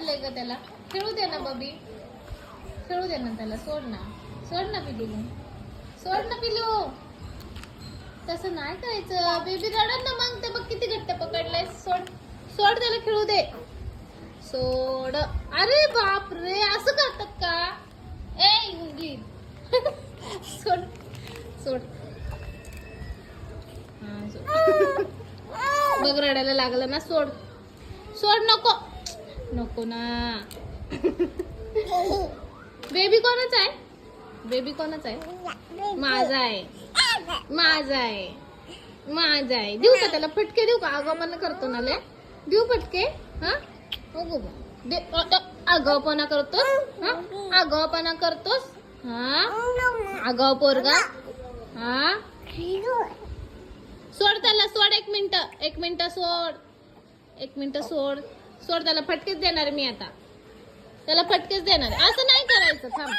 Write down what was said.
आणलंय का त्याला? खेळू दे ना बबी, खेळू दे ना त्याला. सोड ना पिलू, सोड ना पिलू. तसं नाही करायचं, बेबी रडत ना मग. ते बघ किती घट्ट पकडलंय. सोड त्याला, खेळू दे. सोड. अरे बाप रे, असं करतात का? ए मुंगी. सोड. हा सोड. बघ रडायला लागलं ना. सोड. नको ना. बेबी कोणाचा आहे? बेबी कोणाचा आहे? माझा आहे. देऊ का त्याला फटके? देऊ का? आगाऊपणा करतो ना लय. देऊ फटके? हा दे. आगाऊपणा करतोस? हा आगाऊपणा करतोस? हा आगाऊ पोरगा. हा सोड त्याला. सोड. 1 मिनिट सोड. त्याला फटकेच देणार मी आता. त्याला फटकेच देणार. असं नाही करायचं. थांब.